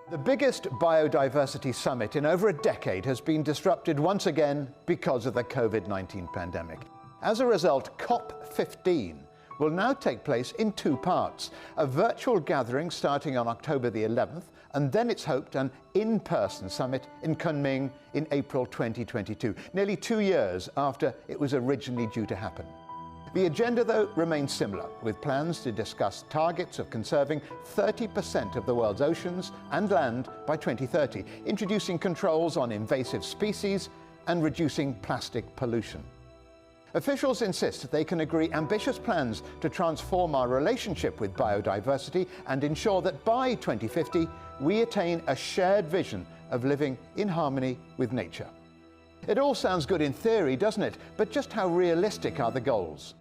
The biggest biodiversity summit in over a decade has been disrupted once again because of the COVID-19 pandemic. As a result, COP15 will now take place in two parts, a virtual gathering starting on October the 11th, and then it's hoped an in-person summit in Kunming in April 2022, nearly 2 years after it was originally due to happen. The agenda, though, remains similar, with plans to discuss targets of conserving 30% of the world's oceans and land by 2030, introducing controls on invasive species and reducing plastic pollution. Officials insist they can agree ambitious plans to transform our relationship with biodiversity and ensure that by 2050 we attain a shared vision of living in harmony with nature. It all sounds good in theory, doesn't it? But just how realistic are the goals?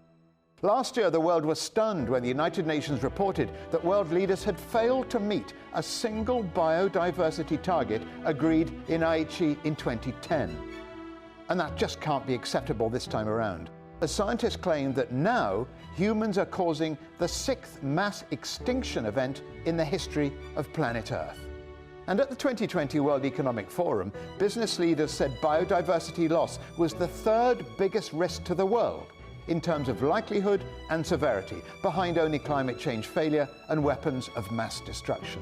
Last year, the world was stunned when the United Nations reported that world leaders had failed to meet a single biodiversity target agreed in Aichi in 2010. And that just can't be acceptable this time around. The scientists claim that now humans are causing the 6th mass extinction event in the history of planet Earth. And at the 2020 World Economic Forum, business leaders said biodiversity loss was the 3rd biggest risk to the world in terms of likelihood and severity, behind only climate change failure and weapons of mass destruction.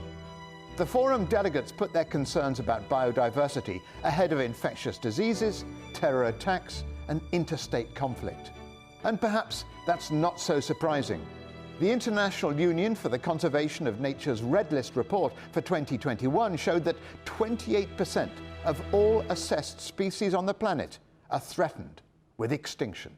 The forum delegates put their concerns about biodiversity ahead of infectious diseases, terror attacks, and interstate conflict. And perhaps that's not so surprising. The International Union for the Conservation of Nature's Red List report for 2021 showed that 28% of all assessed species on the planet are threatened with extinction.